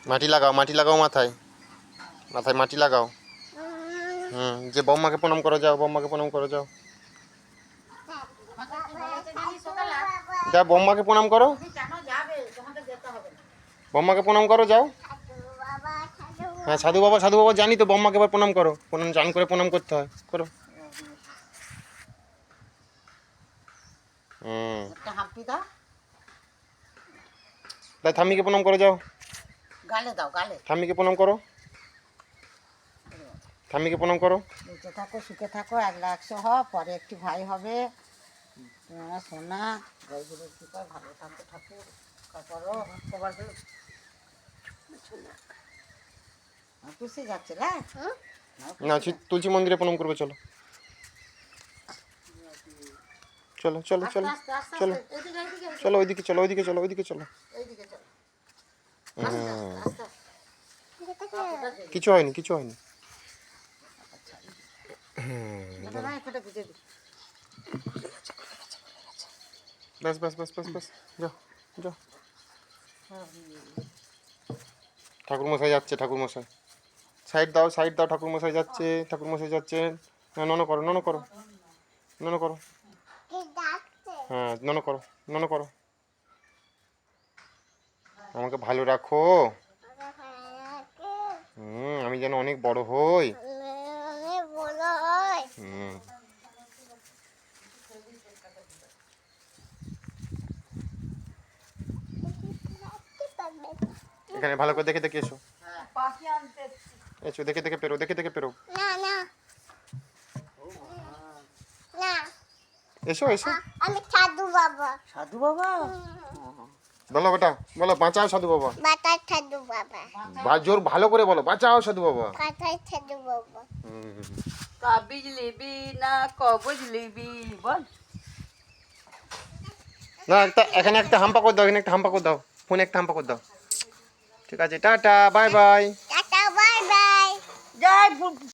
মাটি লাগাও মাথায় মাথায় মাটি লাগাও। যে বম্মাকে প্রণাম করো যাও, বম্মাকে প্রণাম করো যাও, যা বম্মাকে প্রণাম করো, বম্মাকে প্রণাম করো যাও। হ্যাঁ সাধু বাবা জানি তো, বম্মাকে এবার প্রণাম করো, প্রণাম জান করে প্রণাম করতে হয়, করো। তাই ঠাম্মিকে প্রণাম করো যাও, গালে দাও, গালে ঠাম্মিকে প্রণাম করো, ঠাম্মিকে প্রণাম করো। বেঁচে থাকো, সুখে থাকো, 100 হ, পরে একটি ভাই হবে। তোমার সোনা গরিবের কি করে ভালো থাকো, ঠাকুর করো সবার খুশি যাচ্ছে না। না তুলসী মন্দিরে প্রণাম করবে, চলো চলো চলো চলো চলো চলো, ওইদিকে চলো, ওইদিকে চলো, ওইদিকে চলো। কিছু হয়নি, কিছু হয়নি। বাস বাস বাস বাস বাস, যাও যাও। ঠাকুর মশাই যাচ্ছে, ঠাকুর মশাই সাইড দাও, সাইড দাও, ঠাকুর মশাই যাচ্ছে, ঠাকুর মশাই যাচ্ছে। হ্যাঁ নন করো, নন করো, নন করো, হ্যাঁ নন করো, নন করো। আমাকে ভালো রাখো, আমি যেন অনেক বড় হই। এখানে ভালো করে দেখে দেখে এসো, এসো দেখে দেখে পেরো, দেখে দেখে পেরো, এসো এসো। আমি সাধু বাবা। সাধু বাবা বলো বেটা, বলো বাঁচাও সাধু বাবা, বাতার সাধু বাবা। জোর ভালো করে বলো, বাঁচাও সাধু বাবা। বাতার সাধু বাবা। কাবিজ লিবি না কবজ লিবি বল। না এখানে একটা হাম্পা করে দাও, এখানে একটা হাম্পা করে দাও, ফোনে একটা হাম্পা করে দাও। ঠিক আছে, tata, bye bye. Tata, bye bye. জয়